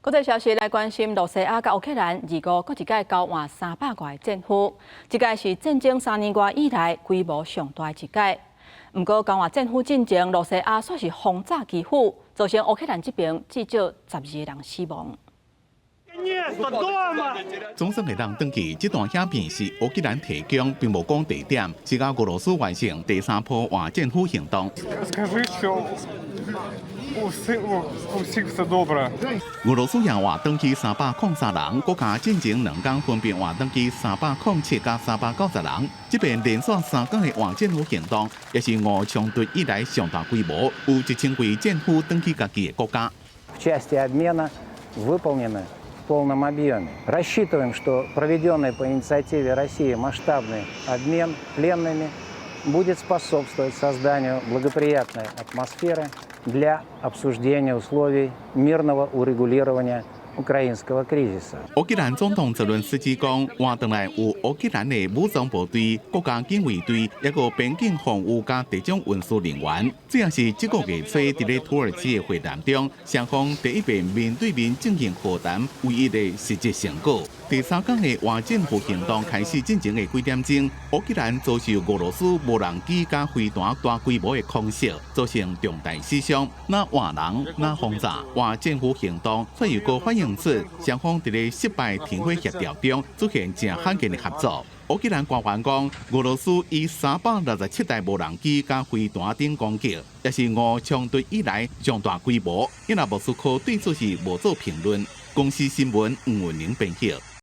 国际消息来关心，罗西亚甲乌克兰2国各一届交换300个战俘，这届是战争3年多以来规模上大一届。不过，交换战俘进程，罗西亚却是轰炸基辅，造成乌克兰这边至少12个人死亡。 总算会当登记，这段影片是乌克兰提供，并无讲地点，是甲俄罗斯完成第3波换战俘行动。俄羅斯也換登記303人，國家進前2天分別換登記307甲390人。這邊連續3天的換戰俘行動，也是俄衝突以來上大規模，有1000位戰俘登記家己的國家。 В части обмена выполнено в полном объеме. Рассчитываем, что проведенный по инициативе России масштабный обмен пленными будет способствовать созданию благоприятной атмосферы для обсуждения условий мирного урегулирования украинского кризиса. 烏克蘭總統澤倫斯基講，換回來有烏克蘭的武裝部隊、國家警衛隊，一個邊境防務加地種運輸人員。這也是這個月初在咧土耳其的會談中，雙方第一遍面對面進行和談唯一的實際成果。第3天的換戰俘行動開始進行的幾點鐘，烏克蘭遭受俄羅斯無人機加飛彈大規模的空襲，造成重大死傷。那換人、那轟炸、換戰俘行動，卻有個反映出雙方在咧失敗停火協調中出現正罕見的合作。烏克蘭官員講，俄羅斯以367台無人機加飛彈等攻擊，也是俄衝突以來上大規模。因若莫斯科對此事無做評論。公司新聞黃文玲編輯。